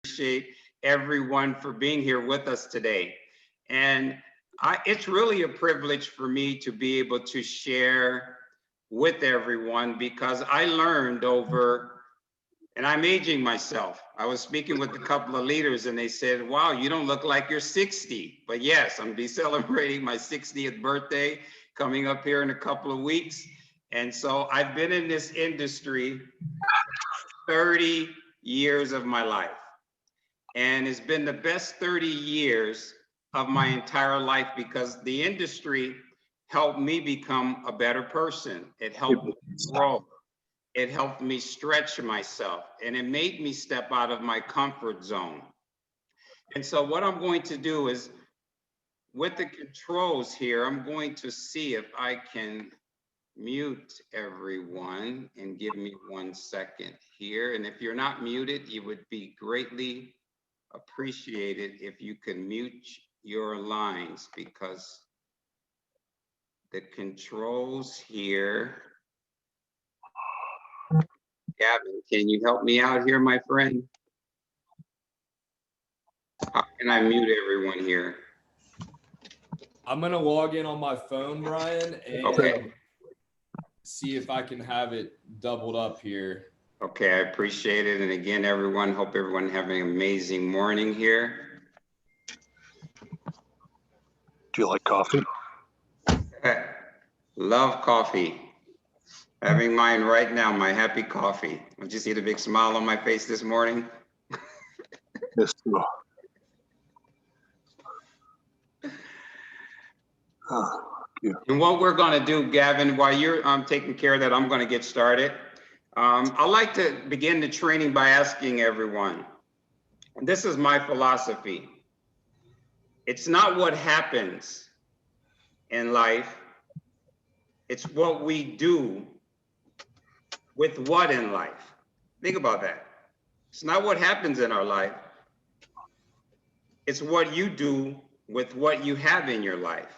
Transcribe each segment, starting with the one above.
appreciate everyone for being here with us today. And it's really a privilege for me to be able to share with everyone because I learned over, and I'm aging myself. I was speaking with a couple of leaders and they said, wow, you don't look like you're 60. But yes, I'm gonna be celebrating my 60th birthday coming up here in a couple of weeks. And so I've been in this industry 30 years of my life. And it's been the best 30 years of my entire life because the industry helped me become a better person. It helped me grow. It helped me stretch myself and it made me step out of my comfort zone. And so what I'm going to do is with the controls here, I'm going to see if I can mute everyone and give me 1 second here. And if you're not muted, it would be greatly appreciated if you can mute your lines because the controls here. Gavin, can you help me out here, my friend? How can I mute everyone here? I'm gonna log in on my phone, Brian, and see if I can have it doubled up here. Okay, I appreciate it. And again, everyone, hope everyone having an amazing morning here. Do you like coffee? Love coffee. Having mine right now, my happy coffee. Don't you see the big smile on my face this morning? Yes. And what we're going to do, Gavin, while you're taking care of that, I'm going to get started. I'd like to begin the training by asking everyone, and this is my philosophy. It's not what happens in life, it's what we do with what in life. Think about that. It's not what happens in our life, it's what you do with what you have in your life.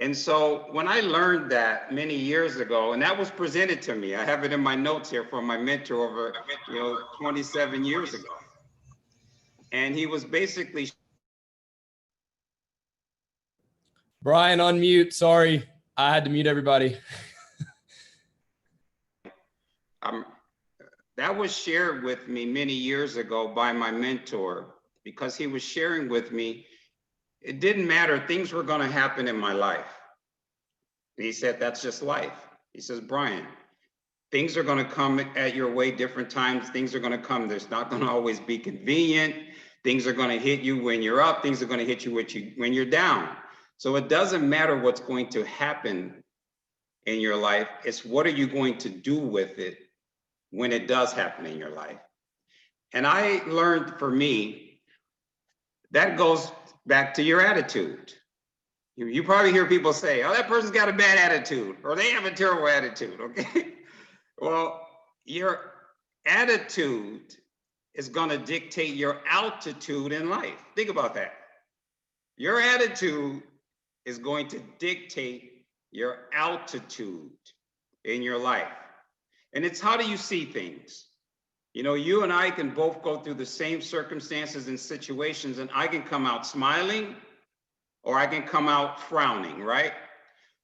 And so when I learned that many years ago, and that was presented to me, I have it in my notes here from my mentor over 27 years ago. And he was basically. Brian, unmute. Sorry, I had to mute everybody. That was shared with me many years ago by my mentor because he was sharing with me, it didn't matter, things were going to happen in my life. And he said, that's just life. He says, Brian, things are going to come at your way different times. Things are going to come. There's not going to always be convenient. Things are going to hit you when you're up. Things are going to hit you when you're down. So it doesn't matter what's going to happen in your life. It's what are you going to do with it when it does happen in your life? And I learned for me, that goes back to your attitude. You probably hear people say, oh, that person's got a bad attitude, or they have a terrible attitude, okay? Well, your attitude is gonna dictate your altitude in life. Think about that. Your attitude is going to dictate your altitude in your life. And it's how do you see things? You know, you and I can both go through the same circumstances and situations, and I can come out smiling, or I can come out frowning, right?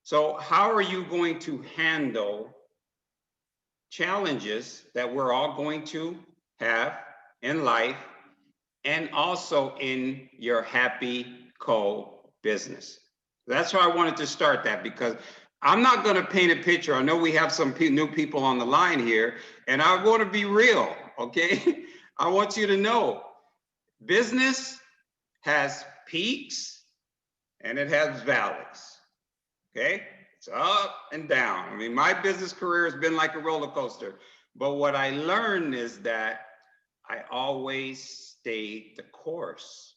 So how are you going to handle challenges that we're all going to have in life and also in your happy co-business? That's why I wanted to start that, because I'm not going to paint a picture. I know we have some new people on the line here, and I want to be real, okay? I want you to know business has peaks and it has valleys, okay? It's up and down. I mean, my business career has been like a roller coaster, but what I learned is that I always stayed the course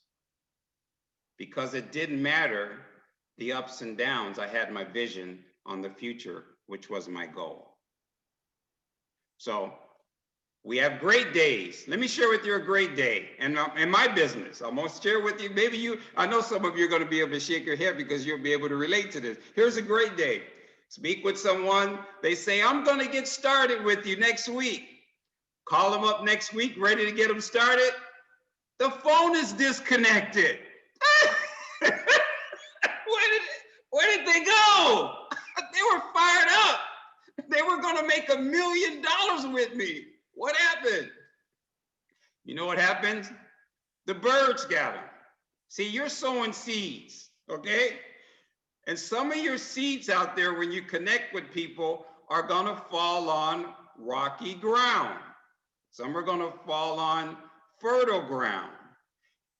because it didn't matter the ups and downs. I had my vision on the future, which was my goal. So we have great days. Let me share with you a great day and in my business. I'm gonna share with you, maybe you, I know some of you are gonna be able to shake your head because you'll be able to relate to this. Here's a great day. Speak with someone, they say, I'm gonna get started with you next week. Call them up next week, ready to get them started. The phone is disconnected. Where did they go? They were fired up. They were going to make $1 million with me. What happened? You know what happens? The birds got them. See, you're sowing seeds, okay? And some of your seeds out there, when you connect with people, are going to fall on rocky ground. Some are going to fall on fertile ground.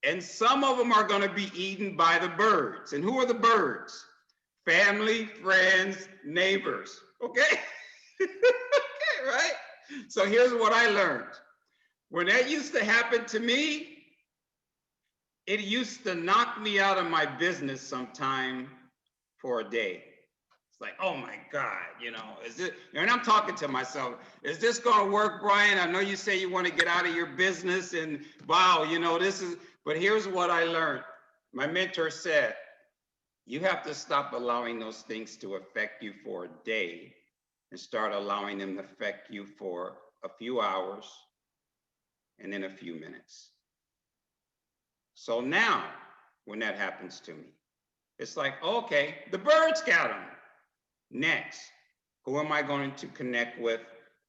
And some of them are going to be eaten by the birds. And who are the birds? Family, friends, neighbors, okay? Okay, right? So here's what I learned. When that used to happen to me, it used to knock me out of my business sometime for a day. It's like, oh my God, you know, is it, and I'm talking to myself, is this gonna work, Brian? I know you say you want to get out of your business and wow, you know, this is, but here's what I learned. My mentor said, you have to stop allowing those things to affect you for a day and start allowing them to affect you for a few hours and then a few minutes. So now, when that happens to me, it's like, okay, the birds got them. Next, who am I going to connect with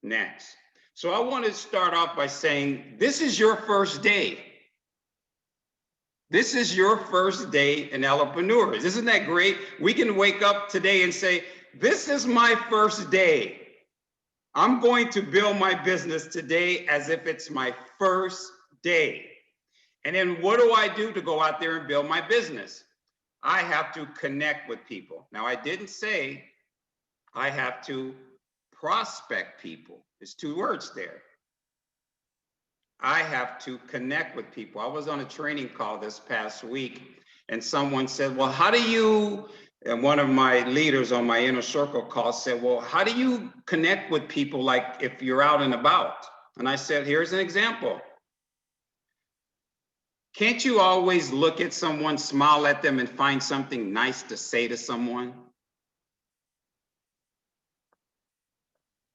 next? So I want to start off by saying, this is your first day. This is your first day in Elopreneurs. Isn't that great? We can wake up today and say, this is my first day. I'm going to build my business today as if it's my first day. And then what do I do to go out there and build my business? I have to connect with people. Now, I didn't say I have to prospect people. There's 2 words there. I have to connect with people. I was on a training call this past week and someone said, well, how do you, and one of my leaders on my inner circle call said, well, how do you connect with people like if you're out and about? And I said, here's an example. Can't you always look at someone, smile at them, and find something nice to say to someone?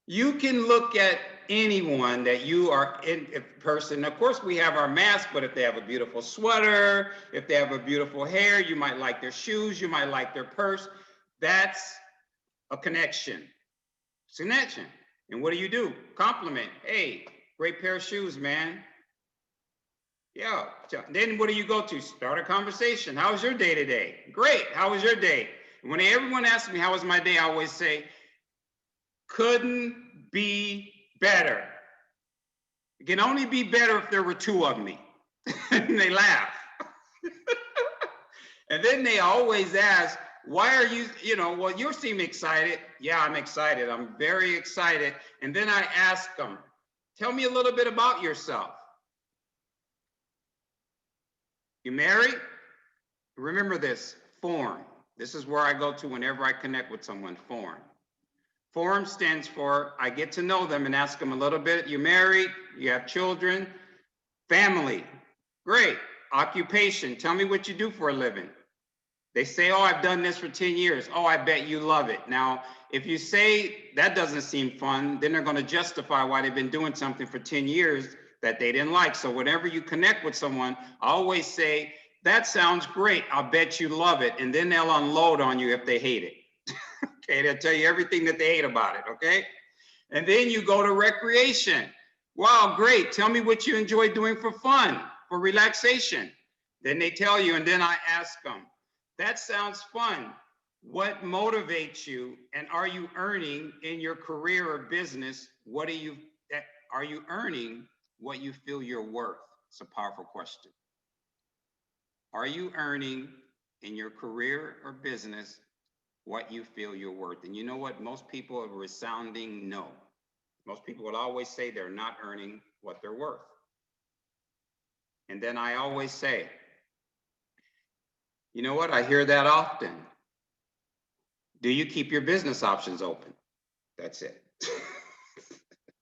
You can look at anyone that you are in person. Of course, we have our mask, but if they have a beautiful sweater, if they have a beautiful hair, you might like their shoes, you might like their purse. That's a connection. It's a connection. And what do? Compliment. Hey, great pair of shoes, man. Yeah. Then what do you go to? Start a conversation. How was your day today? Great. How was your day? And when everyone asks me how was my day, I always say, couldn't be better. It can only be better if there were 2 of me. And they laugh. And then they always ask, why are you, well, you seem excited. Yeah, I'm excited. I'm very excited. And then I ask them, tell me a little bit about yourself. You married? Remember this, form. This is where I go to whenever I connect with someone, form. Form stands for, I get to know them and ask them a little bit. You married? You have children? Family? Great. Occupation? Tell me what you do for a living. They say, oh, I've done this for 10 years. Oh, I bet you love it. Now, if you say that doesn't seem fun, then they're going to justify why they've been doing something for 10 years that they didn't like. So whenever you connect with someone, I always say, that sounds great. I'll bet you love it. And then they'll unload on you if they hate it. Okay, they'll tell you everything that they hate about it, okay? And then you go to recreation. Wow, great. Tell me what you enjoy doing for fun, for relaxation. Then they tell you, and then I ask them, that sounds fun. What motivates you? And are you earning in your career or business? Are you earning what you feel you're worth? It's a powerful question. Are you earning in your career or business what you feel you're worth? And you know what? Most people are resounding no. Most people will always say they're not earning what they're worth. And then I always say, you know what? I hear that often. Do you keep your business options open? That's it.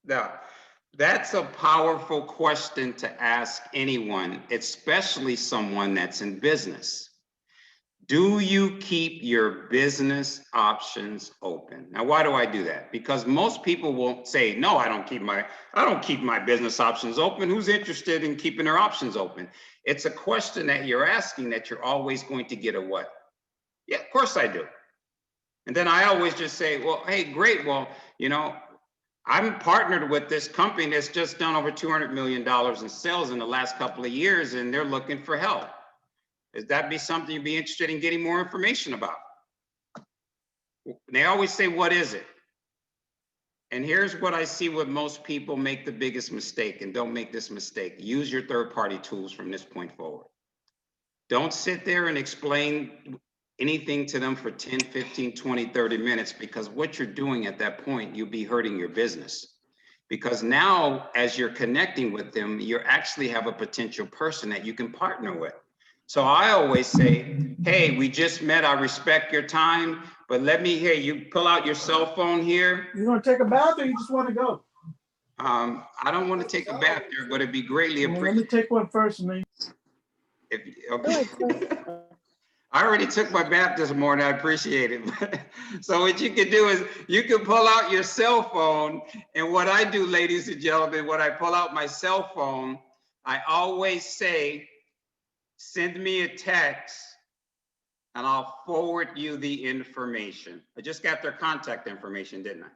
Now, that's a powerful question to ask anyone, especially someone that's in business. Do you keep your business options open? Now, why do I do that? Because most people will say, no, I don't keep my business options open. Who's interested in keeping their options open? It's a question that you're asking that you're always going to get a what? Yeah, of course I do. And then I always just say, well, hey, great. Well, I'm partnered with this company that's just done over $200 million in sales in the last couple of years, and they're looking for help. Is that be something you'd be interested in getting more information about? They always say, what is it? And here's what I see what most people make the biggest mistake, and don't make this mistake. Use your third-party tools from this point forward. Don't sit there and explain anything to them for 10, 15, 20, 30 minutes, because what you're doing at that point, you'll be hurting your business. Because now, as you're connecting with them, you actually have a potential person that you can partner with. So I always say, hey, we just met. I respect your time, but let me hear you pull out your cell phone here. You want to take a bath or you just want to go? I don't want to take a bath there, but it'd be greatly Well, let appreciated. me take one first and then. Okay. I already took my bath this morning. I appreciate it. So what you can do is you can pull out your cell phone. And what I do, ladies and gentlemen, when I pull out my cell phone, I always say, send me a text and I'll forward you the information. I just got their contact information, didn't I?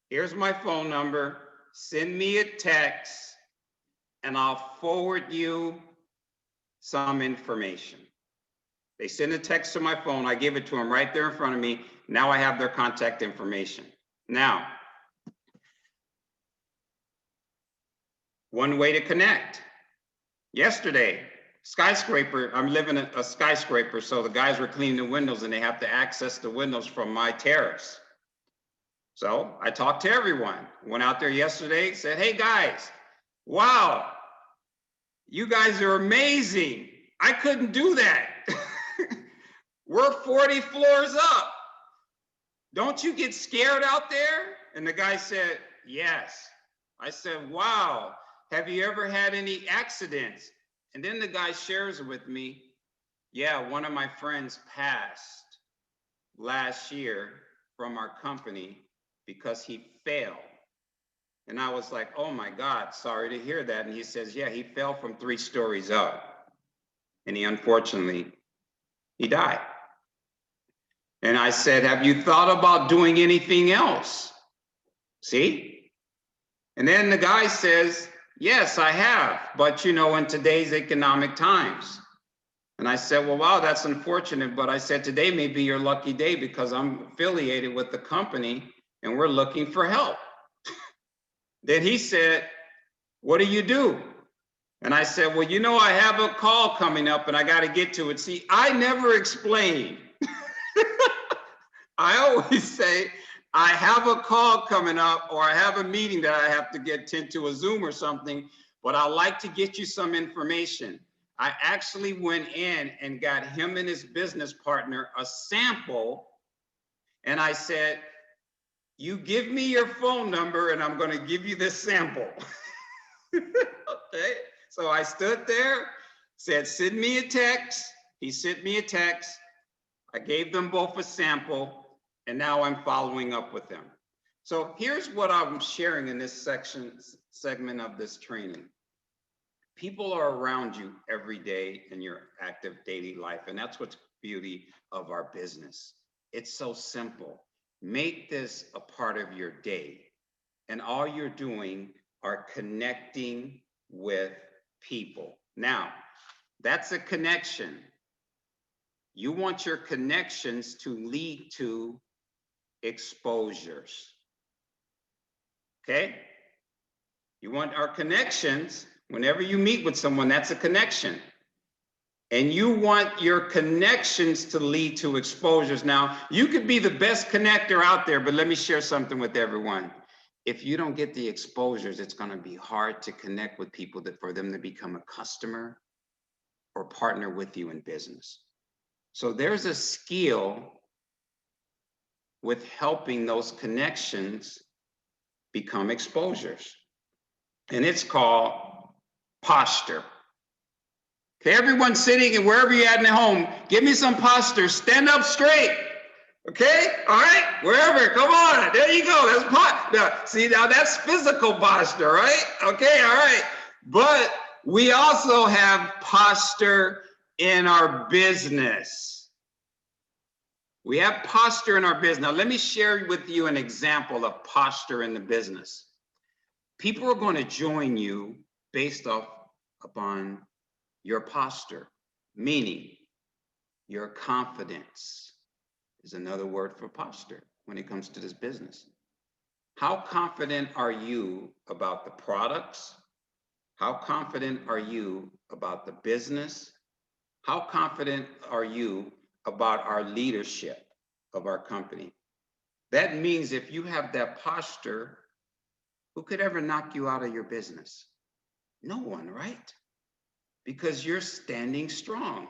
Here's my phone number. Send me a text and I'll forward you some information. They send a text to my phone. I give it to them right there in front of me. Now I have their contact information. Now, one way to connect. Yesterday, skyscraper, I'm living in a skyscraper, so the guys were cleaning the windows and they have to access the windows from my terrace. So I talked to everyone. Went out there yesterday, said, hey guys, wow, you guys are amazing. I couldn't do that. We're 40 floors up. Don't you get scared out there? And the guy said, yes. I said, wow, have you ever had any accidents? And then the guy shares with me, yeah, one of my friends passed last year from our company because he fell. And I was like, oh my God, sorry to hear that. And he says, yeah, he fell from 3 stories up. And unfortunately, he died. And I said, have you thought about doing anything else? See? And then the guy says, yes, I have, but in today's economic times. And I said, well, wow, that's unfortunate. But I said, today may be your lucky day because I'm affiliated with the company and we're looking for help. Then he said, what do you do? And I said, well, I have a call coming up and I got to get to it. See, I never explain. I always say, I have a call coming up or I have a meeting that I have to get to a Zoom or something, but I'd like to get you some information. I actually went in and got him and his business partner a sample. And I said, you give me your phone number and I'm going to give you this sample. Okay. So I stood there, said, send me a text. He sent me a text. I gave them both a sample. And now I'm following up with them. So here's what I'm sharing in this segment of this training. People are around you every day in your active daily life. And that's what's beauty of our business. It's so simple. Make this a part of your day. And all you're doing are connecting with people. Now, that's a connection. You want your connections to lead to exposures. Okay? You want our connections, whenever you meet with someone, that's a connection. And you want your connections to lead to exposures. Now, you could be the best connector out there, but let me share something with everyone. If you don't get the exposures, it's going to be hard to connect with people for them to become a customer or partner with you in business. So there's a skill with helping those connections become exposures. And it's called posture. Okay, everyone sitting and wherever you're at in the home, give me some posture. Stand up straight. Okay, all right, wherever, come on, there you go. That's now, see, now that's physical posture, right? Okay, all right. But we also have posture in our business. We have posture in our business. Now, let me share with you an example of posture in the business. People are going to join you based upon your posture, meaning your confidence is another word for posture when it comes to this business. How confident are you about the products? How confident are you about the business? How confident are you about our leadership of our company? That means if you have that posture, who could ever knock you out of your business? No one, right? Because you're standing strong.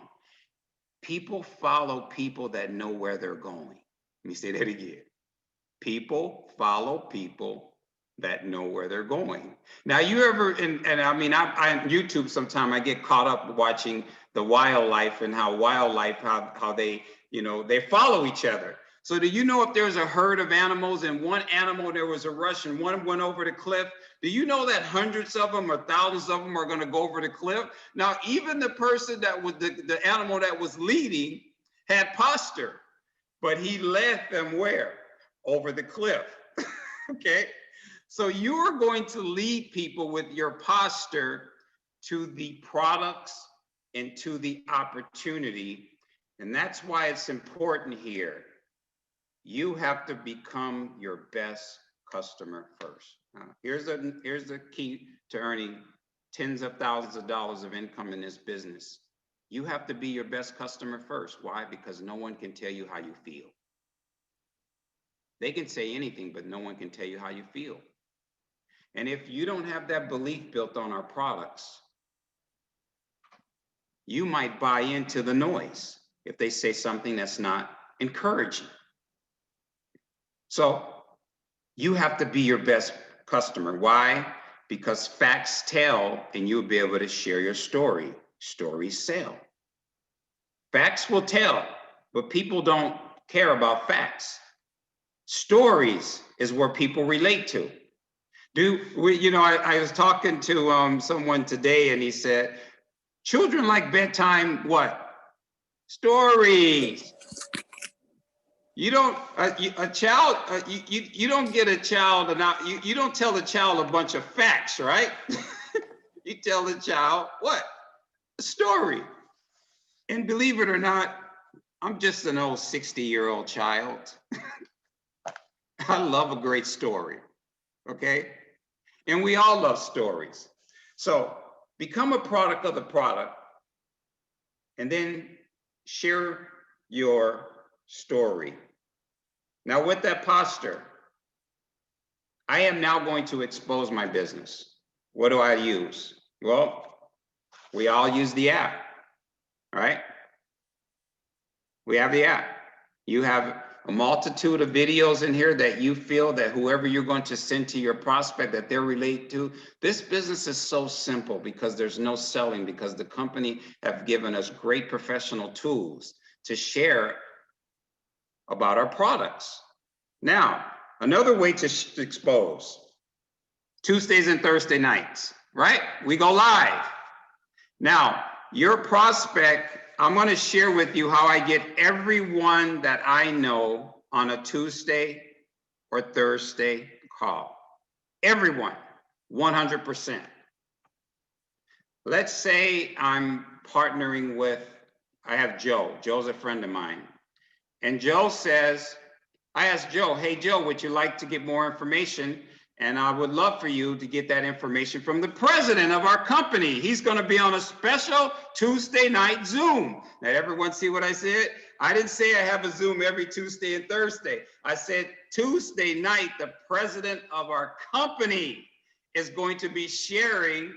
People follow people that know where they're going. Let me say that again. People follow people that know where they're going. Now, you ever, and I mean, I on YouTube sometime I get caught up watching the wildlife and how wildlife, how they, you know, they follow each other. So do you know if there's a herd of animals and one animal, there was a rush and one went over the cliff, do you know that hundreds of them or thousands of them are going to go over the cliff? Now, even the person that was the animal that was leading had posture, but he led them where? Over the cliff. Okay. So you're going to lead people with your posture to the products and to the opportunity. And that's why it's important here. You have to become your best customer first. Here's the key to earning tens of thousands of dollars of income in this business. You have to be your best customer first. Why? Because no one can tell you how you feel. They can say anything, but no one can tell you how you feel. And if you don't have that belief built on our products, you might buy into the noise if they say something that's not encouraging. So you have to be your best customer. Why? Because facts tell, and you'll be able to share your story. Stories sell. Facts will tell, but people don't care about facts. Stories is where people relate to. I was talking to someone today and he said, children like bedtime, what? Stories. You don't, a child, you don't get a child, you don't tell a child a bunch of facts, right? You tell the child what? A story. And believe it or not, I'm just an old 60-year-old child. I love a great story, okay? And we all love stories. So become a product of the product and then share your story. Now with that posture, I am now going to expose my business. What do I use? Well, we all use the app, all right? We have the app. You have a multitude of videos in here that you feel that whoever you're going to send to your prospect that they're related to. This business is so simple because there's no selling, because the company have given us great professional tools to share about our products. Now, another way to expose, Tuesdays and Thursday nights, right? We go live. Now, your prospect, I'm going to share with you how I get everyone that I know on a Tuesday or Thursday call. Everyone, 100%. Let's say I'm partnering with, I have Joe. Joe's a friend of mine. And Joe says, I asked Joe, hey, Joe, would you like to get more information? And I would love for you to get that information from the president of our company. He's going to be on a special Tuesday night Zoom. Now, everyone see what I said? I didn't say I have a Zoom every Tuesday and Thursday. I said Tuesday night, the president of our company is going to be sharing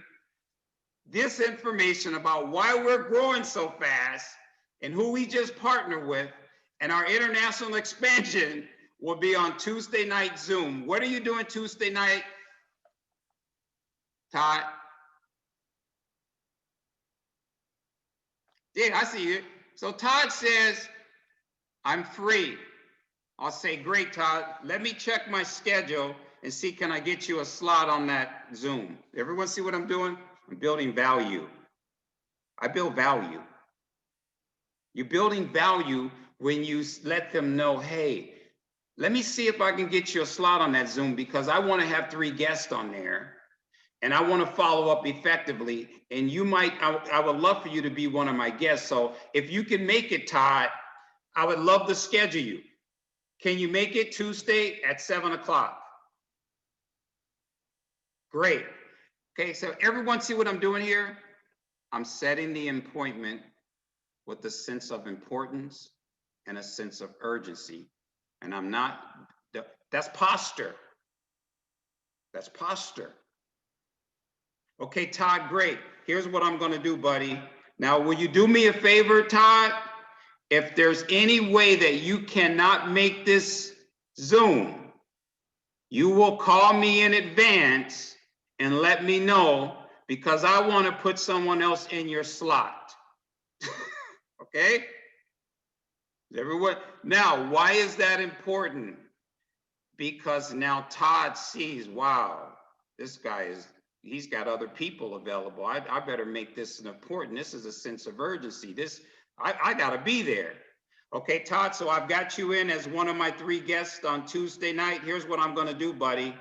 this information about why we're growing so fast and who we just partnered with, and our international expansion will be on Tuesday night Zoom. What are you doing Tuesday night, Todd? Yeah, I see it. So Todd says, I'm free. I'll say, great, Todd. Let me check my schedule and see, can I get you a slot on that Zoom? Everyone see what I'm doing? I'm building value. I build value. You're building value when you let them know, hey, let me see if I can get you a slot on that Zoom because I want to have 3 guests on there and I want to follow up effectively. And you might, I would love for you to be one of my guests. So if you can make it, Todd, I would love to schedule you. Can you make it Tuesday at 7 o'clock? Great. Okay, so everyone see what I'm doing here? I'm setting the appointment with a sense of importance and a sense of urgency. And I'm not, that's posture. That's posture. Okay, Todd, great. Here's what I'm gonna do, buddy. Now, will you do me a favor, Todd? If there's any way that you cannot make this Zoom, you will call me in advance and let me know because I want to put someone else in your slot. Okay? Everyone, now, why is that important? Because now Todd sees, wow, this guy he's got other people available. I better make this important. This is a sense of urgency. I gotta be there. Okay, Todd, so I've got you in as one of my 3 guests on Tuesday night. Here's what I'm gonna do, buddy.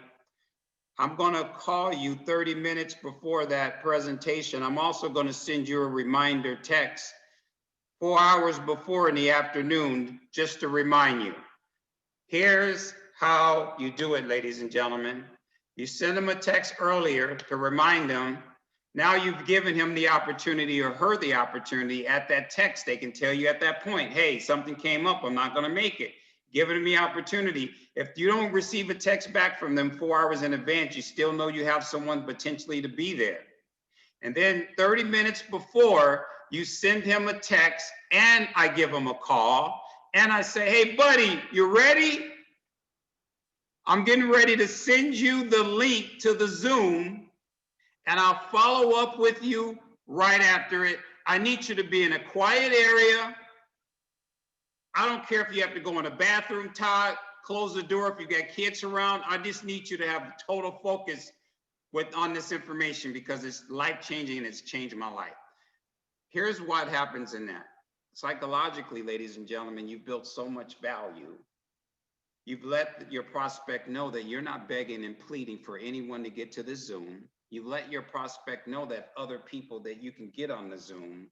I'm gonna call you 30 minutes before that presentation. I'm also gonna send you a reminder text 4 hours before in the afternoon, just to remind you. Here's how you do it, ladies and gentlemen. You send them a text earlier to remind them. Now you've given him the opportunity or her the opportunity at that text. They can tell you at that point, hey, something came up, I'm not gonna make it. Giving them the opportunity. If you don't receive a text back from them 4 hours in advance, you still know you have someone potentially to be there. And then 30 minutes before, you send him a text and I give him a call and I say, hey buddy, you ready? I'm getting ready to send you the link to the Zoom and I'll follow up with you right after it. I need you to be in a quiet area. I don't care if you have to go in the bathroom, Todd, close the door if you got kids around. I just need you to have total focus on this information because it's life-changing and it's changed my life. Here's what happens in that. Psychologically, ladies and gentlemen, you've built so much value. You've let your prospect know that you're not begging and pleading for anyone to get to the Zoom. You've let your prospect know that other people that you can get on the Zoom,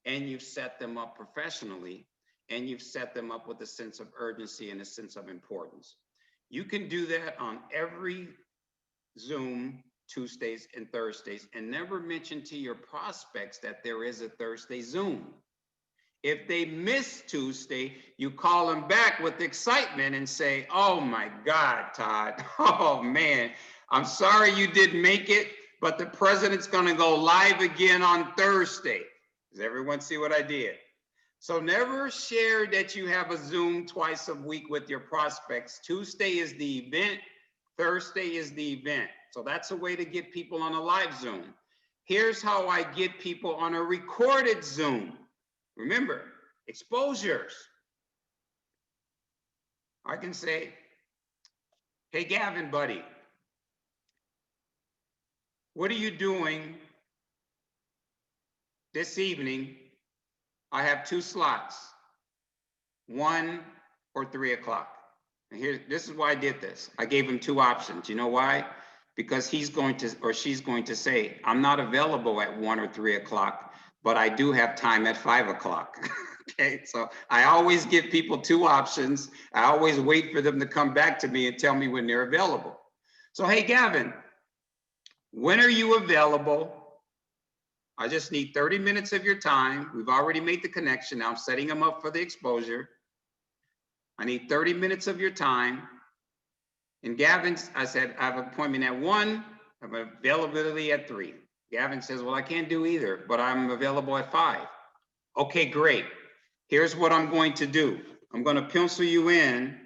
and you've set them up professionally, and you've set them up with a sense of urgency and a sense of importance. You can do that on every Zoom Tuesdays and Thursdays and never mention to your prospects that there is a Thursday Zoom. If they miss Tuesday, you call them back with excitement and say, oh my God, Todd, oh man, I'm sorry you didn't make it, but the president's gonna go live again on Thursday. Does everyone see what I did? So never share that you have a Zoom twice a week with your prospects. Tuesday is the event, Thursday is the event. So that's a way to get people on a live Zoom. Here's how I get people on a recorded Zoom. Remember, exposures. I can say, hey, Gavin, buddy, what are you doing this evening? I have 2 slots, 1 or 3 o'clock. And here, this is why I did this. I gave him 2 options. You know why? Because he's going to, or she's going to say, I'm not available at 1 or 3 o'clock, but I do have time at 5 o'clock. Okay, so I always give people 2 options. I always wait for them to come back to me and tell me when they're available. So, hey, Gavin, when are you available? I just need 30 minutes of your time. We've already made the connection. Now I'm setting them up for the exposure. I need 30 minutes of your time. And Gavin, I said, I have an appointment at 1, I have availability at 3. Gavin says, well, I can't do either, but I'm available at 5. Okay, great. Here's what I'm going to do. I'm going to pencil you in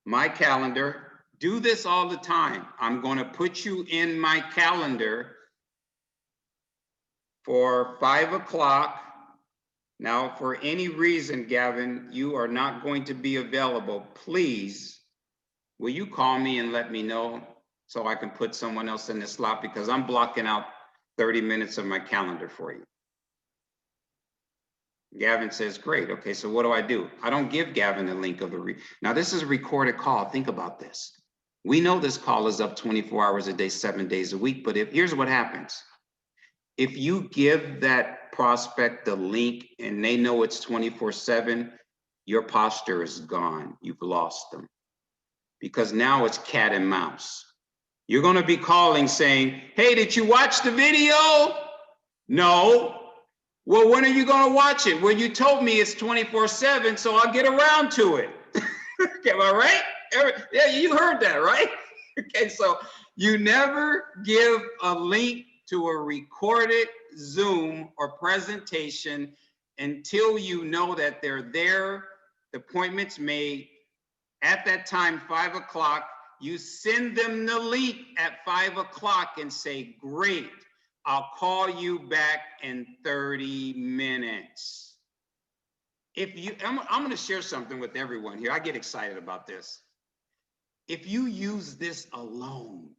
my calendar. Do this all the time. I'm going to put you in my calendar for 5 o'clock Now, for any reason, Gavin, you are not going to be available, please, will you call me and let me know so I can put someone else in this slot, because I'm blocking out 30 minutes of my calendar for you. Gavin says, great. Okay, so what do? I don't give Gavin the link of the now this is a recorded call. Think about this. We know this call is up 24 hours a day, 7 days a week, but here's what happens. If you give that prospect the link and they know it's 24/7, your posture is gone. You've lost them, because now it's cat and mouse. You're going to be calling saying, hey, did you watch the video? No. Well, when are you going to watch it? Well, you told me it's 24/7, so I'll get around to it. Okay, all right? Yeah, you heard that, right? Okay, so you never give a link to a recorded Zoom or presentation until you know that they're there, the appointment's made. At that time, 5 o'clock, you send them the link at 5 o'clock and say, great, I'll call you back in 30 minutes. I'm going to share something with everyone here. I get excited about this. If you use this alone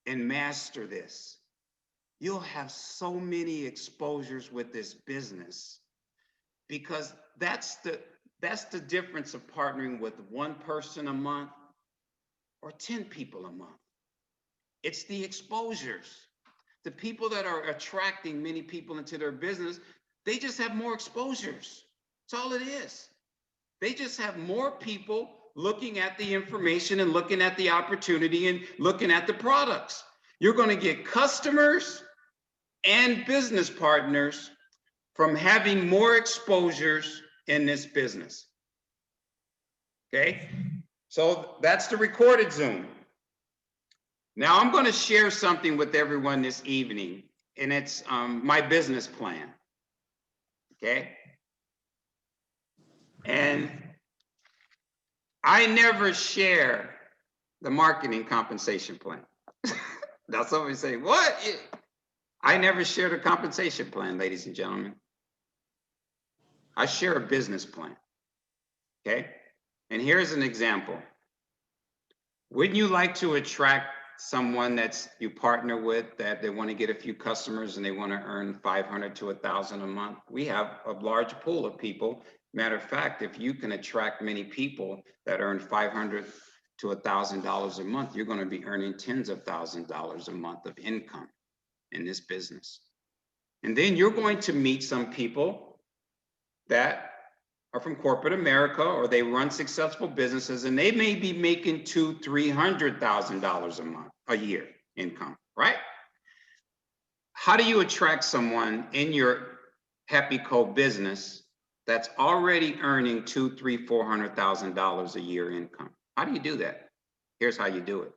and master this, you'll have so many exposures with this business, because that's the difference of partnering with one person a month or 10 people a month. It's the exposures. The people that are attracting many people into their business, they just have more exposures. That's all it is. They just have more people looking at the information and looking at the opportunity and looking at the products. You're going to get customers and business partners from having more exposures in this business. Okay, so that's the recorded Zoom. Now I'm going to share something with everyone this evening, and it's my business plan. Okay, and I never share the marketing compensation plan. Now somebody say, what? I never share the compensation plan, ladies and gentlemen. I share a business plan. Okay, and here's an example. Wouldn't you like to attract someone you partner with, that they want to get a few customers and they want to earn 500 to 1,000 a month? We have a large pool of people. Matter of fact, if you can attract many people that earn $500 to $1,000 a month, you're going to be earning tens of thousands of dollars a month of income in this business. And then you're going to meet some people that are from corporate America, or they run successful businesses, and they may be making $200,000 to $300,000 a month, a year income, right? How do you attract someone in your Happy Co business that's already earning $200,000, $300,000, $400,000 a year income? How do you do that? Here's how you do it.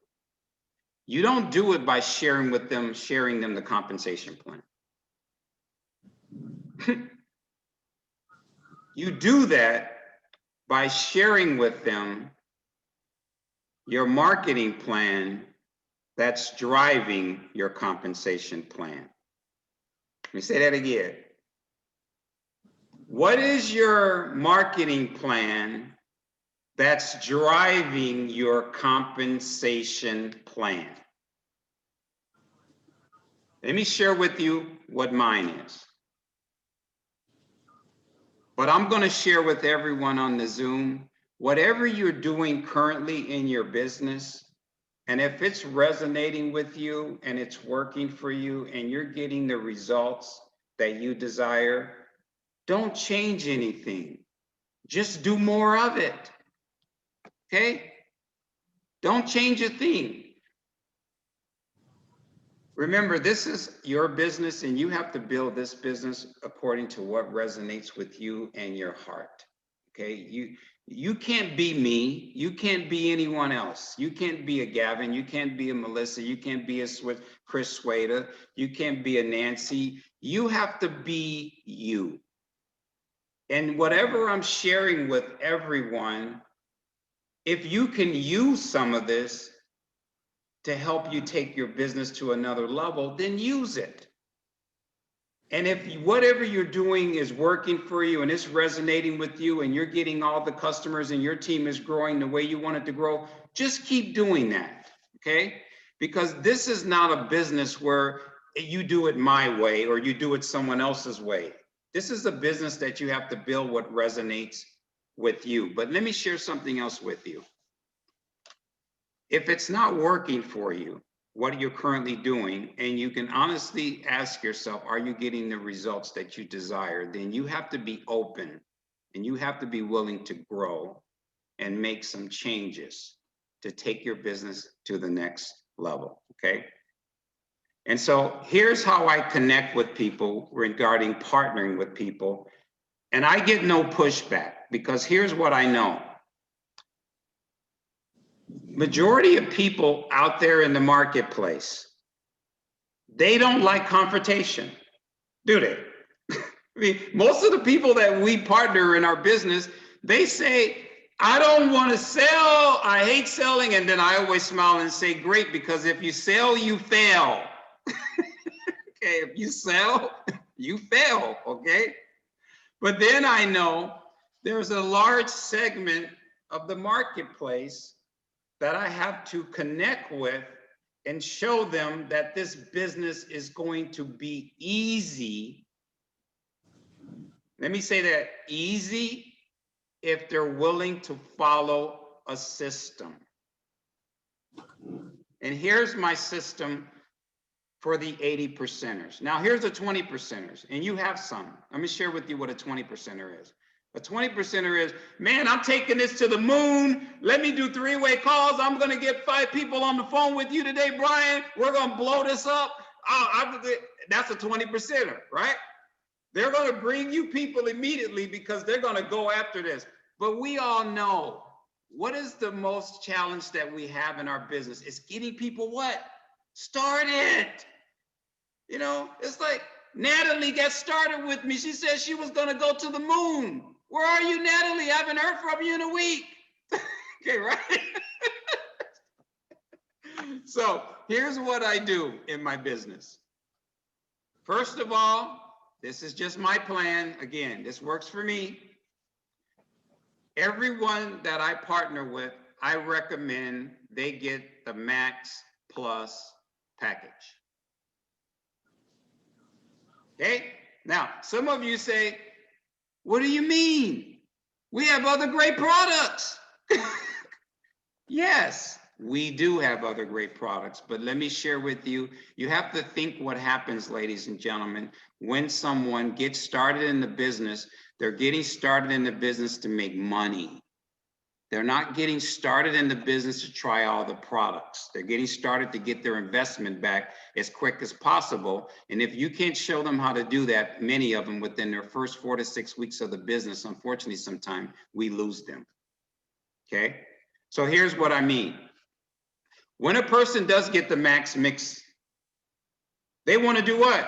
You don't do it by sharing them the compensation plan. You do that by sharing with them your marketing plan that's driving your compensation plan. Let me say that again. What is your marketing plan that's driving your compensation plan? Let me share with you what mine is. But I'm going to share with everyone on the Zoom, whatever you're doing currently in your business, and if it's resonating with you and it's working for you and you're getting the results that you desire, don't change anything. Just do more of it. Okay? Don't change a thing. Remember, this is your business, and you have to build this business according to what resonates with you and your heart. Okay, you can't be me. You can't be anyone else. You can't be a Gavin. You can't be a Melissa. You can't be a Chris Swada. You can't be a Nancy. You have to be you. And whatever I'm sharing with everyone, if you can use some of this to help you take your business to another level, then use it. And if whatever you're doing is working for you and it's resonating with you and you're getting all the customers and your team is growing the way you want it to grow, just keep doing that, okay? Because this is not a business where you do it my way or you do it someone else's way. This is a business that you have to build what resonates with you. But let me share something else with you. If it's not working for you, what you're currently doing, and you can honestly ask yourself, are you getting the results that you desire? Then you have to be open and you have to be willing to grow and make some changes to take your business to the next level, okay? And so here's how I connect with people regarding partnering with people. And I get no pushback because here's what I know. Majority of people out there in the marketplace, they don't like confrontation, do they? I mean, most of the people that we partner in our business, they say, I don't want to sell, I hate selling. And then I always smile and say, great, because if you sell, you fail. Okay, if you sell, you fail, okay? But then I know there's a large segment of the marketplace that I have to connect with and show them that this business is going to be easy. Let me say that, easy, if they're willing to follow a system. And here's my system for the 80%ers. Now here's the 20%ers, and you have some. Let me share with you what a 20%er is. A 20%er is, man, I'm taking this to the moon. Let me do three-way calls. I'm gonna get 5 people on the phone with you today, Brian. We're gonna blow this up. That's a 20%er, right? They're gonna bring you people immediately because they're gonna go after this. But we all know, what is the most challenge that we have in our business? It's getting people what? Started. You know, it's like Natalie got started with me. She said she was gonna go to the moon. Where are you, Natalie? I haven't heard from you in a week. Okay, right? So here's what I do in my business. First of all, this is just my plan. Again, this works for me. Everyone that I partner with, I recommend they get the Max Plus package. Okay? Now, some of you say, what do you mean? We have other great products. Yes, we do have other great products, but let me share with you, you have to think what happens, ladies and gentlemen, when someone gets started in the business, they're getting started in the business to make money. They're not getting started in the business to try all the products. They're getting started to get their investment back as quick as possible. And if you can't show them how to do that, many of them within their first 4 to 6 weeks of the business, unfortunately, sometimes we lose them. Okay? So here's what I mean. When a person does get the Max Mix, they want to do what?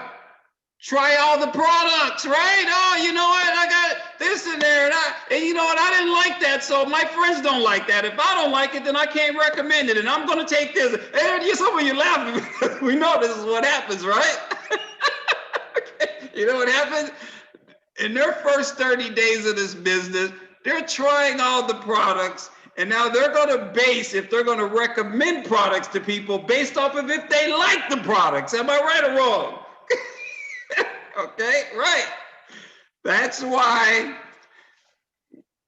Try all the products, right? Oh, you know what? I got this in there. And you know what? I didn't like that. So my friends don't like that. If I don't like it, then I can't recommend it. And I'm going to take this. And some of you laughing because we know this is what happens, right? Okay. You know what happens? In their first 30 days of this business, they're trying all the products. And now they're going to base, if they're going to recommend products to people based off of if they like the products. Am I right or wrong? Okay, right. That's why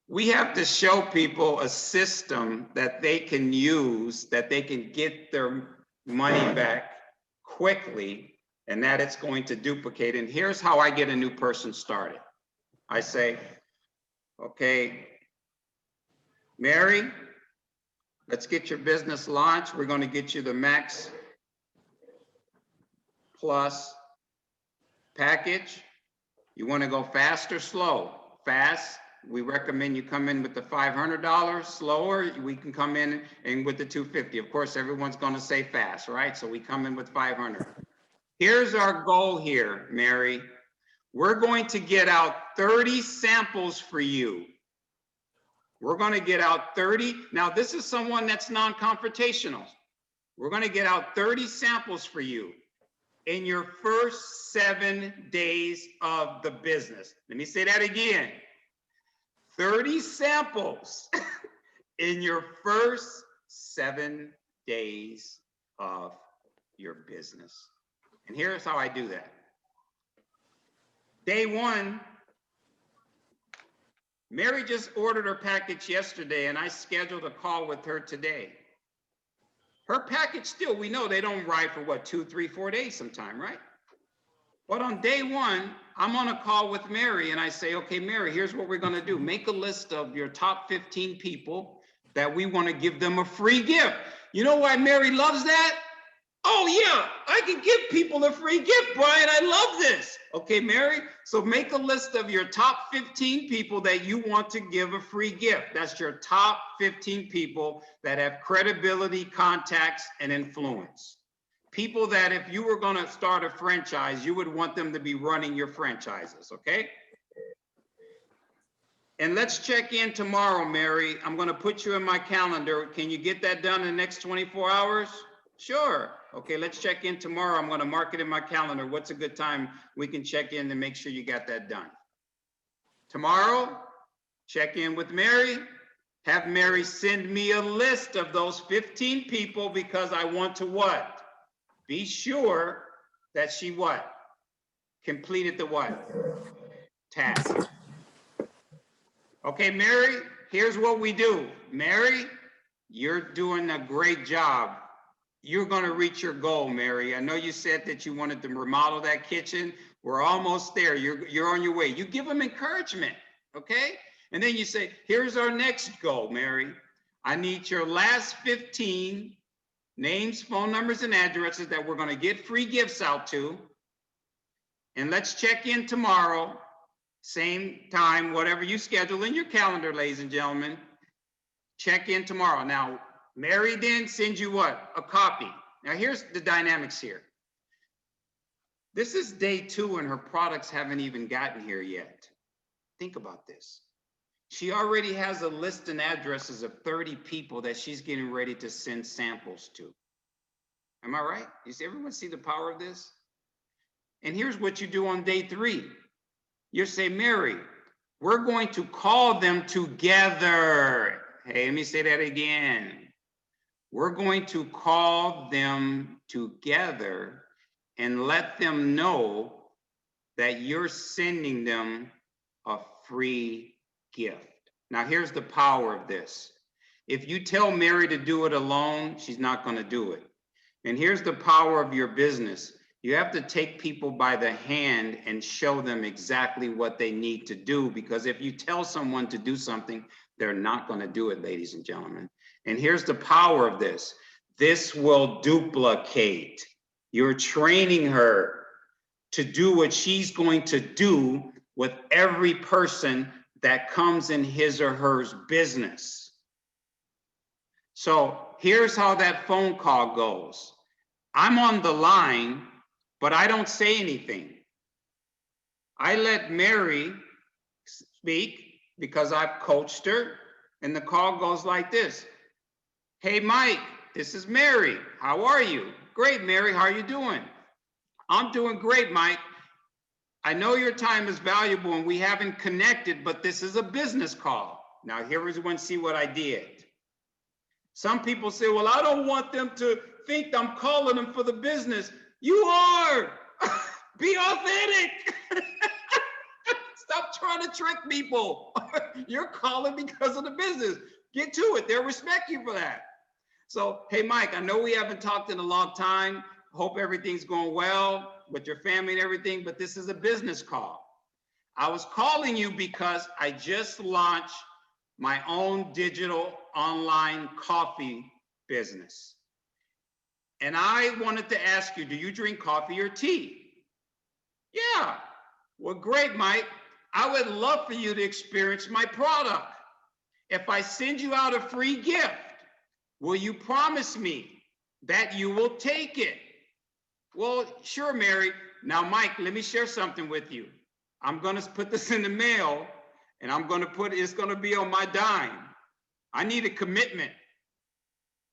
we have to show people a system that they can use, that they can get their money back quickly, and that it's going to duplicate. And here's how I get a new person started. I say, okay, Mary, let's get your business launched. We're going to get you the Max Plus package. You want to go fast or slow? Fast, we recommend you come in with the $500. Slower, we can come in and with the $250. Of course, everyone's going to say fast, right? So we come in with $500. Here's our goal here, Mary. We're going to get out 30 samples for you. We're going to get out 30. Now, this is someone that's non-confrontational. We're going to get out 30 samples for you. in your first 7 days of the business. Let me say that again. 30 samples in your first 7 days of your business. And here's how I do that. Day 1, Mary just ordered her package yesterday, and I scheduled a call with her today. Her package still, we know they don't arrive for what, 2, 3, 4 days sometime, right? But on day 1, I'm on a call with Mary and I say, okay, Mary, here's what we're gonna do. Make a list of your top 15 people that we wanna give them a free gift. You know why Mary loves that? Oh yeah, I can give people a free gift, Brian, I love this. Okay, Mary, so make a list of your top 15 people that you want to give a free gift. That's your top 15 people that have credibility, contacts, and influence. People that if you were gonna start a franchise, you would want them to be running your franchises, okay? And let's check in tomorrow, Mary. I'm gonna put you in my calendar. Can you get that done in the next 24 hours? Sure. Okay, let's check in tomorrow. I'm gonna mark it in my calendar. What's a good time we can check in to make sure you got that done? Tomorrow, check in with Mary. Have Mary send me a list of those 15 people because I want to what? Be sure that she what? Completed the what? Task. Okay, Mary, here's what we do. Mary, you're doing a great job. You're gonna reach your goal, Mary. I know you said that you wanted to remodel that kitchen. We're almost there. You're on your way. You give them encouragement, okay? And then you say, here's our next goal, Mary. I need your last 15 names, phone numbers, and addresses that we're gonna get free gifts out to. And let's check in tomorrow, same time, whatever you schedule in your calendar, ladies and gentlemen. Check in tomorrow. Now, Mary then sends you what? A copy. Now here's the dynamics here. This is day 2 and her products haven't even gotten here yet. Think about this. She already has a list and addresses of 30 people that she's getting ready to send samples to. Am I right? You see, everyone see the power of this? And here's what you do on day 3. You say, Mary, we're going to call them together. Hey, let me say that again. We're going to call them together and let them know that you're sending them a free gift. Now, here's the power of this. If you tell Mary to do it alone, she's not going to do it. And here's the power of your business. You have to take people by the hand and show them exactly what they need to do, because if you tell someone to do something, they're not going to do it, ladies and gentlemen. And here's the power of this. This will duplicate. You're training her to do what she's going to do with every person that comes in his or her business. So here's how that phone call goes. I'm on the line, but I don't say anything. I let Mary speak because I've coached her, and the call goes like this. Hey, Mike, this is Mary. How are you? Great, Mary. How are you doing? I'm doing great, Mike. I know your time is valuable and we haven't connected, but this is a busin's call. Now, here is one, see what I did. Some people say, well, I don't want them to think I'm calling them for the business. You are. Be authentic. Stop trying to trick people. You're calling because of the business. Get to it. They'll respect you for that. So, hey, Mike, I know we haven't talked in a long time. Hope everything's going well with your family and everything, but this is a business call. I was calling you because I just launched my own digital online coffee business. And I wanted to ask you, do you drink coffee or tea? Yeah. Well, great, Mike. I would love for you to experience my product. If I send you out a free gift, will you promise me that you will take it? Well, sure, Mary. Now, Mike, let me share something with you. I'm going to put this in the mail and it's going to be on my dime. I need a commitment.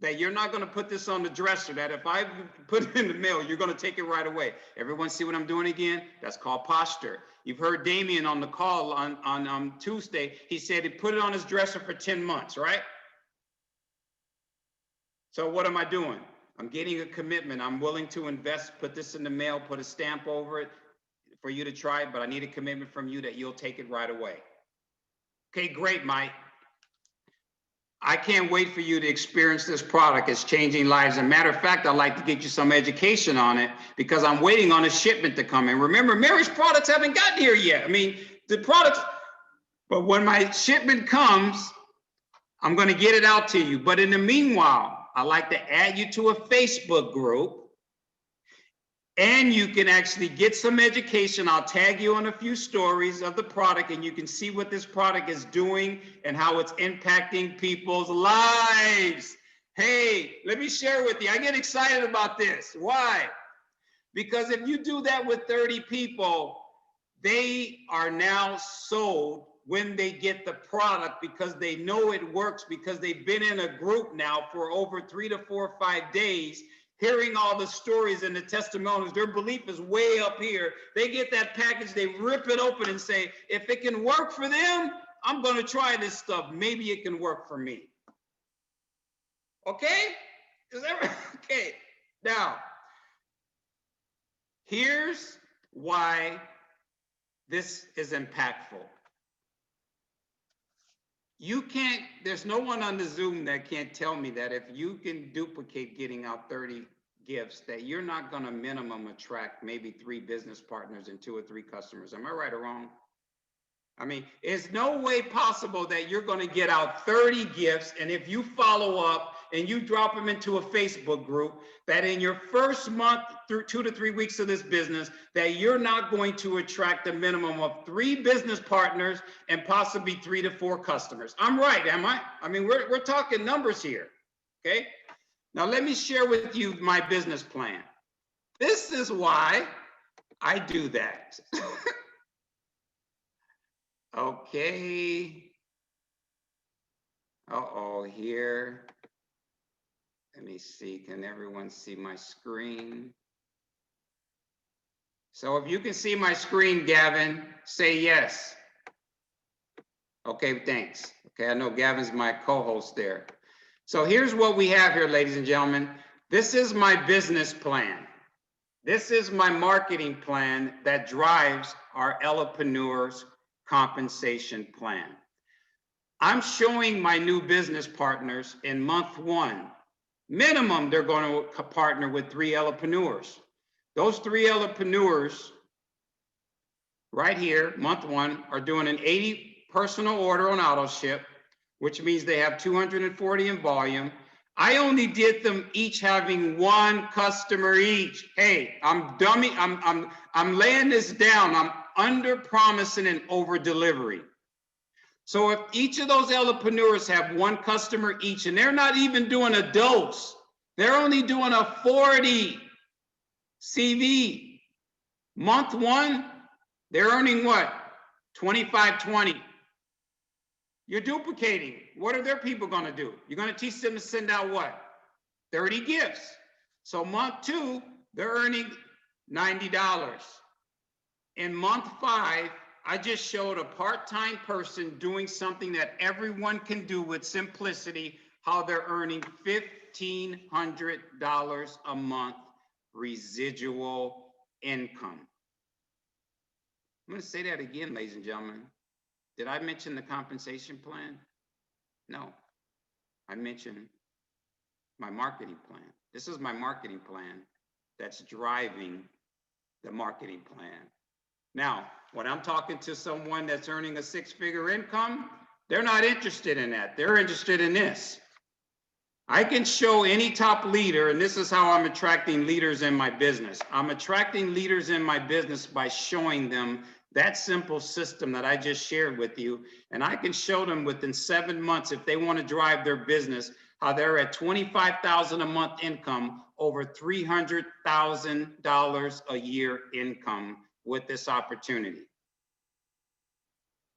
that you're not going to put this on the dresser, that if I put it in the mail, you're going to take it right away. Everyone see what I'm doing again? That's called posture. You've heard Damien on the call on Tuesday. He said he put it on his dresser for 10 months, right? So what am I doing? I'm getting a commitment. I'm willing to invest, put this in the mail, put a stamp over it for you to try it, but I need a commitment from you that you'll take it right away. Okay, great, Mike. I can't wait for you to experience this product. It's changing lives. As a matter of fact, I'd like to get you some education on it because I'm waiting on a shipment to come in. Remember, Mary's products haven't gotten here yet. I mean, the products, but when my shipment comes, I'm going to get it out to you. But in the meanwhile, I'd like to add you to a Facebook group. And you can actually get some education. I'll tag you on a few stories of the product and you can see what this product is doing and how it's impacting people's lives. Hey, let me share with you. I get excited about this. Why? Because if you do that with 30 people, they are now sold when they get the product because they know it works, because they've been in a group now for over 3 to 4 or 5 days, hearing all the stories and the testimonials. Their belief is way up here. They get that package, they rip it open and say, if it can work for them, I'm going to try this stuff. Maybe it can work for me. Okay? Is that right? Okay. Now, here's why this is impactful. You can't, there's no one on the Zoom that can't tell me that if you can duplicate getting out 30 gifts, that you're not going to minimum attract maybe 3 business partners and 2 or 3 customers. Am I right or wrong? I mean, it's no way possible that you're going to get out 30 gifts, and if you follow up and you drop them into a Facebook group, that in your first month through 2 to 3 weeks of this business, that you're not going to attract a minimum of 3 business partners and possibly 3 to 4 customers. I'm right, am I? I mean, we're talking numbers here, okay? Now, let me share with you my business plan. This is why I do that. Okay. Uh-oh, here. Let me see, can everyone see my screen? So if you can see my screen, Gavin, say yes. Okay, thanks. Okay, I know Gavin's my co-host there. So here's what we have here, ladies and gentlemen. This is my business plan. This is my marketing plan that drives our Ellepreneurs compensation plan. I'm showing my new business partners in month 1. Minimum, they're going to partner with 3 Ellepreneurs. Those 3 Ellepreneurs right here, month 1, are doing an 80 personal order on auto ship, which means they have 240 in volume. I only did them each having 1 customer each. Hey, I'm laying this down. I'm under promising and over delivering. So if each of those Ellepreneurs have 1 customer each, and they're not even doing a dose, they're only doing a 40 CV. Month 1, they're earning what? 25.20. You're duplicating. What are their people going to do? You're going to teach them to send out what? 30 gifts. So month 2, they're earning $90. In month 5, I just showed a part-time person doing something that everyone can do with simplicity, how they're earning $1,500 a month residual income. I'm going to say that again, ladies and gentlemen. Did I mention the compensation plan? No. I mentioned my marketing plan. This is my marketing plan that's driving the marketing plan. Now, when I'm talking to someone that's earning a 6-figure income, they're not interested in that. They're interested in this. I can show any top leader, and this is how I'm attracting leaders in my business. I'm attracting leaders in my business by showing them that simple system that I just shared with you. And I can show them within 7 months, if they want to drive their business, how they're at $25,000 a month income, over $300,000 a year income with this opportunity.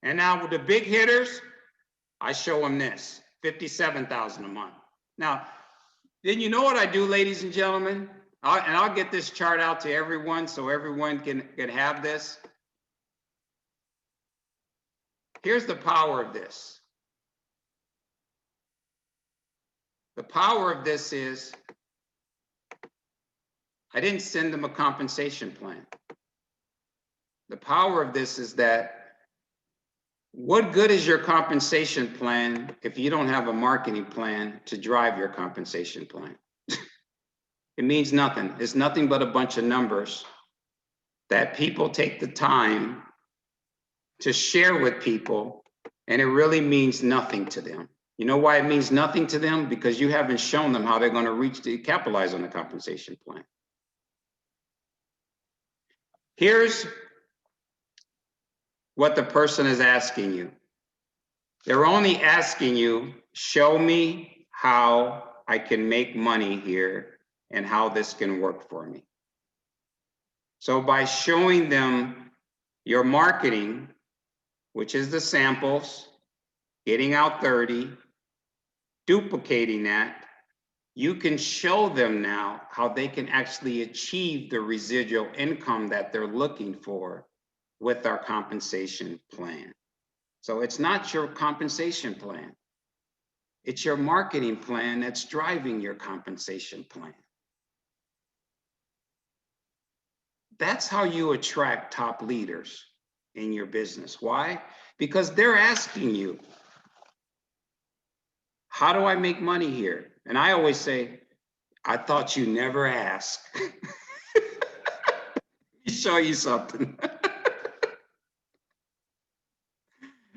And now with the big hitters, I show them this, $57,000 a month. Now, Then you know what I do, ladies and gentlemen? I'll get this chart out to everyone so everyone can have this. Here's the power of this. The power of this is I didn't send them a compensation plan. The power of this is that what good is your compensation plan if you don't have a marketing plan to drive your compensation plan? It means nothing. It's nothing but a bunch of numbers that people take the time to share with people, and it really means nothing to them. You know why it means nothing to them? Because you haven't shown them how they're going to capitalize on the compensation plan. Here's what the person is asking you. They're only asking you, show me how I can make money here and how this can work for me. So by showing them your marketing, which is the samples, getting out 30, duplicating that, you can show them now how they can actually achieve the residual income that they're looking for with our compensation plan. So it's not your compensation plan. It's your marketing plan that's driving your compensation plan. That's how you attract top leaders in your business. Why? Because they're asking you, how do I make money here? And I always say, I thought you never asked. Let me show you something.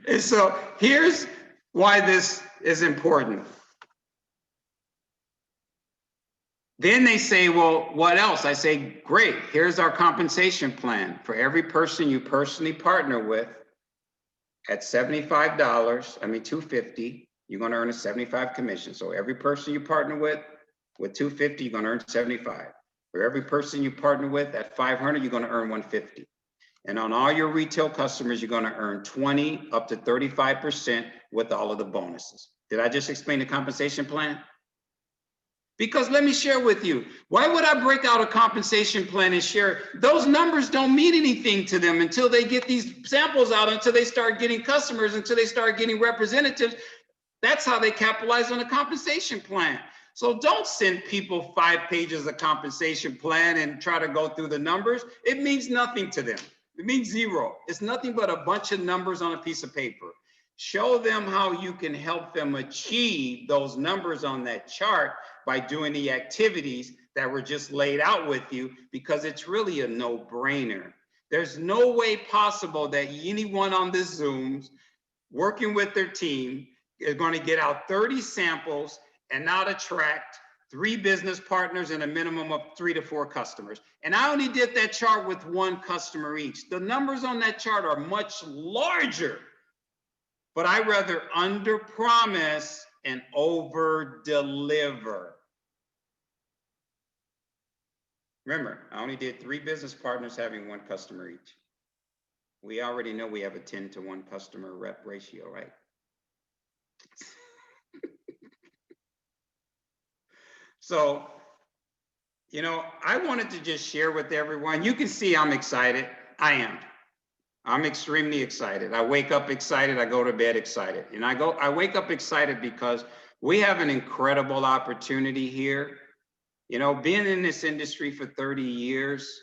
And so here's why this is important. Then they say, well, what else? I say, great, here's our compensation plan. For every person you personally partner with at $75, $250, you're gonna earn a 75 commission. So every person you partner with 250, you're gonna earn 75. For every person you partner with at 500, you're gonna earn 150. And on all your retail customers, you're gonna earn 20 up to 35% with all of the bonuses. Did I just explain the compensation plan? Because let me share with you, why would I break out a compensation plan and share? Those numbers don't mean anything to them until they get these samples out, until they start getting customers, until they start getting representatives. That's how they capitalize on a compensation plan. So don't send people 5 pages of compensation plan and try to go through the numbers. It means nothing to them. It means zero. It's nothing but a bunch of numbers on a piece of paper. Show them how you can help them achieve those numbers on that chart by doing the activities that were just laid out with you, because it's really a no-brainer. There's no way possible that anyone on this Zooms working with their team is going to get out 30 samples and not attract 3 business partners and a minimum of 3 to 4 customers. And I only did that chart with 1 customer each. The numbers on that chart are much larger, but I rather under promise and over deliver. Remember, I only did 3 business partners having 1 customer each. We already know we have a 10 to 1 customer rep ratio, right? So, you know, I wanted to just share with everyone. You can see I'm excited. I am. I'm extremely excited. I wake up excited. I go to bed excited. And I wake up excited because we have an incredible opportunity here. You know, being in this industry for 30 years,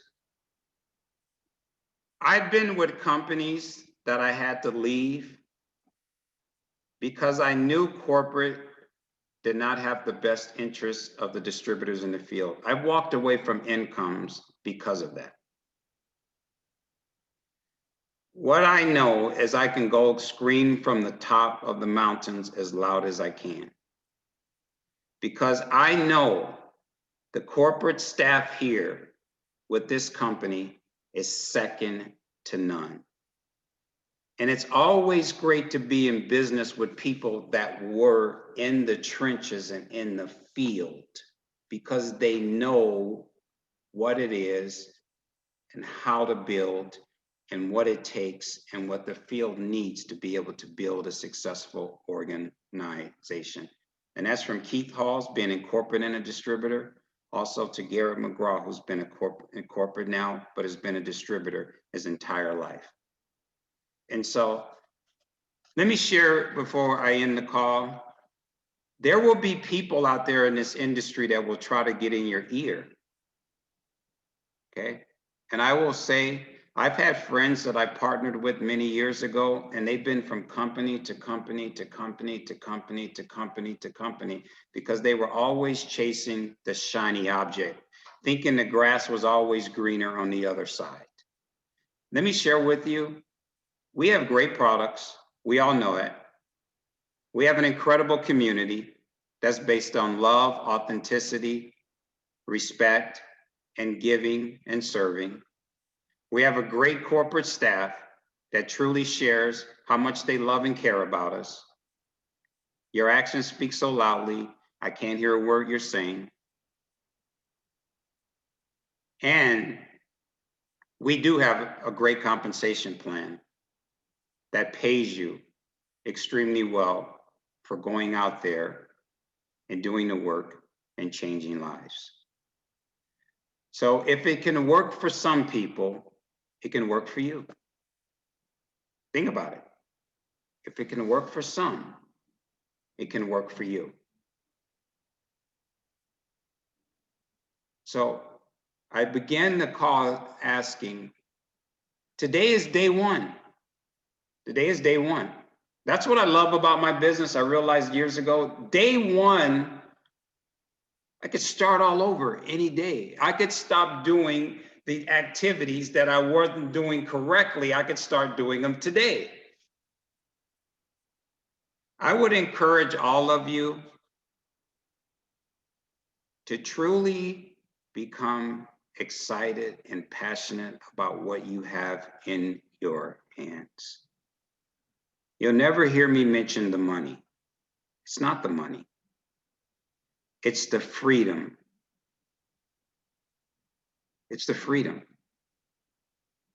I've been with companies that I had to leave because I knew corporate did not have the best interests of the distributors in the field. I walked away from incomes because of that. What I know is I can go scream from the top of the mountains as loud as I can, because I know the corporate staff here with this company is second to none. And it's always great to be in business with people that were in the trenches and in the field, because they know what it is and how to build and what it takes and what the field needs to be able to build a successful organization. And that's from Keith Hall's been in corporate and a distributor. Also to Garrett McGraw, who's been in corporate now, but has been a distributor his entire life. And so let me share before I end the call. There will be people out there in this industry that will try to get in your ear. Okay. And I will say, I've had friends that I partnered with many years ago, and they've been from company to company to company to company to company to company because they were always chasing the shiny object, thinking the grass was always greener on the other side. Let me share with you, we have great products. We all know it. We have an incredible community that's based on love, authenticity, respect, and giving and serving. We have a great corporate staff that truly shares how much they love and care about us. Your actions speak so loudly, I can't hear a word you're saying. And we do have a great compensation plan that pays you extremely well for going out there and doing the work and changing lives. So if it can work for some people, it can work for you. Think about it. If it can work for some, it can work for you. So I began the call asking, today is day one. Today is day one. That's what I love about my business. I realized years ago, day one, I could start all over any day. I could stop doing the activities that I wasn't doing correctly. I could start doing them today. I would encourage all of you to truly become excited and passionate about what you have in your hands. You'll never hear me mention the money. It's not the money. It's the freedom. It's the freedom.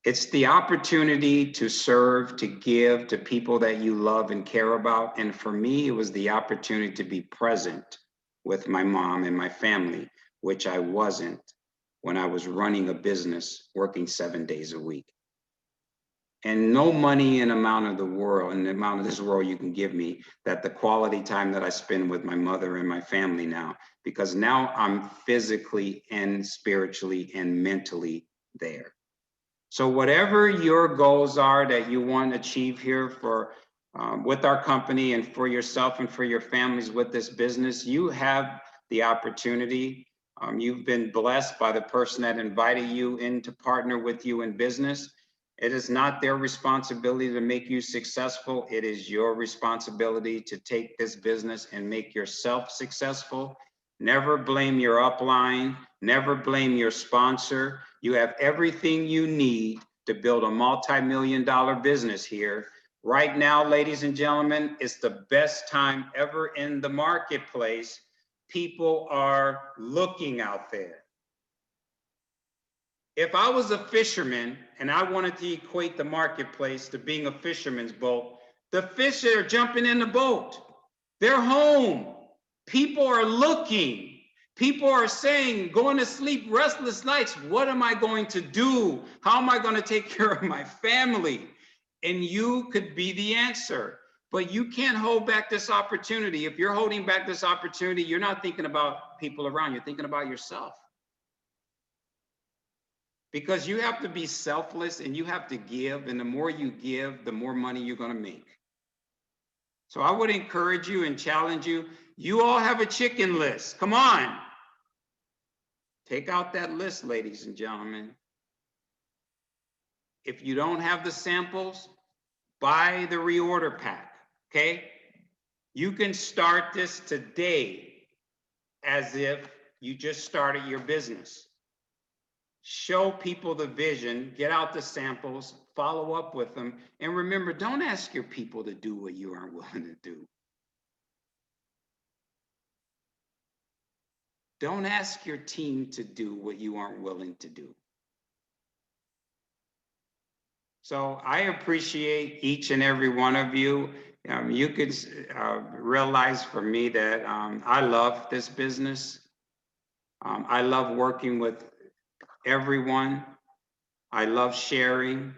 It's the opportunity to serve, to give to people that you love and care about. And for me, it was the opportunity to be present with my mom and my family, which I wasn't when I was running a business, working 7 days a week. And no money in amount of the world, and the amount of this world you can give me, that the quality time that I spend with my mother and my family now, because now I'm physically and spiritually and mentally there. So whatever your goals are that you want to achieve here for with our company and for yourself and for your families with this business, you have the opportunity. You've been blessed by the person that invited you in to partner with you in business. It is not their responsibility to make you successful. It is your responsibility to take this business and make yourself successful. Never blame your upline. Never blame your sponsor. You have everything you need to build a multi-million-dollar business here. Right now, ladies and gentlemen, it's the best time ever in the marketplace. People are looking out there. If I was a fisherman and I wanted to equate the marketplace to being a fisherman's boat, the fish are jumping in the boat. They're home. People are looking. People are saying, going to sleep restless nights. What am I going to do? How am I going to take care of my family? And you could be the answer. But you can't hold back this opportunity. If you're holding back this opportunity, you're not thinking about people around. You're thinking about yourself. Because you have to be selfless and you have to give. And the more you give, the more money you're going to make. So I would encourage you and challenge you. You all have a chicken list. Come on. Take out that list, ladies and gentlemen. If you don't have the samples, buy the reorder pack, okay? You can start this today as if you just started your business. Show people the vision, get out the samples, follow up with them, and remember, don't ask your people to do what you aren't willing to do. Don't ask your team to do what you aren't willing to do. So I appreciate each and every one of you. You could realize for me that I love this business. I love working with everyone. I love sharing,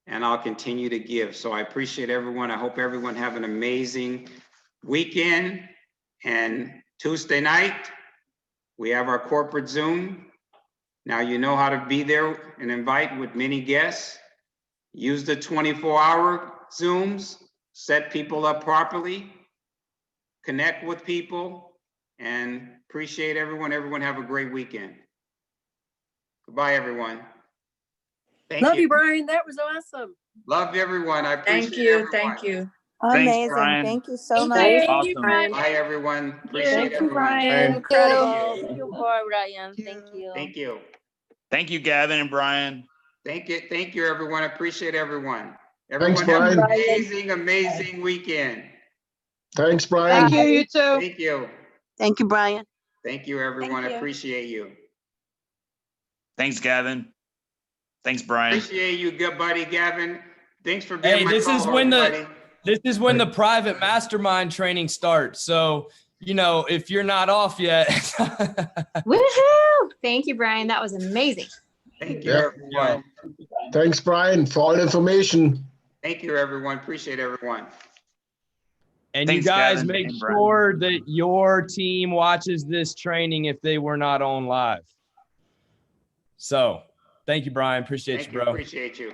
and I'll continue to give. So I appreciate everyone. I hope everyone have an amazing weekend. And Tuesday night, we have our corporate Zoom. Now you know how to be there and invite with many guests. Use the 24-hour Zooms, set people up properly, connect with people, and appreciate everyone. Everyone have a great weekend. Goodbye, everyone. Love you, Brian. That was awesome. Love everyone. I appreciate Thank you. everyone. Thank you. Amazing. Brian. Thank you so Thank much. you. Thank you, Brian. Bye, everyone. Appreciate Thank you, everyone. Brian. Incredible. Thank you, Brian. Thank you. Thank you. Thank you, Gavin and Brian. Thank you. Thank you, everyone. I appreciate everyone. Thanks, Everyone have an Brian. amazing weekend. Thanks, Brian. Thank you, you too. Thank you. Thank you, Brian. Thank you, everyone. I you. appreciate you. Thanks, Gavin. Thanks, Brian. Appreciate you, good buddy, Gavin. Thanks for being Hey, my this is co-host, when buddy. this is when the private mastermind training starts. So, you know, if you're not off yet. Woohoo! Thank you, Brian. That was amazing. Thank you, Yeah. everyone. Thanks, Brian, for all the information. Thank you, everyone. Appreciate everyone. And Thanks, you guys Gavin make and Brian. sure that your team watches this training if they were not on live. So thank you, Brian. Appreciate Thank you, you. bro. Appreciate you.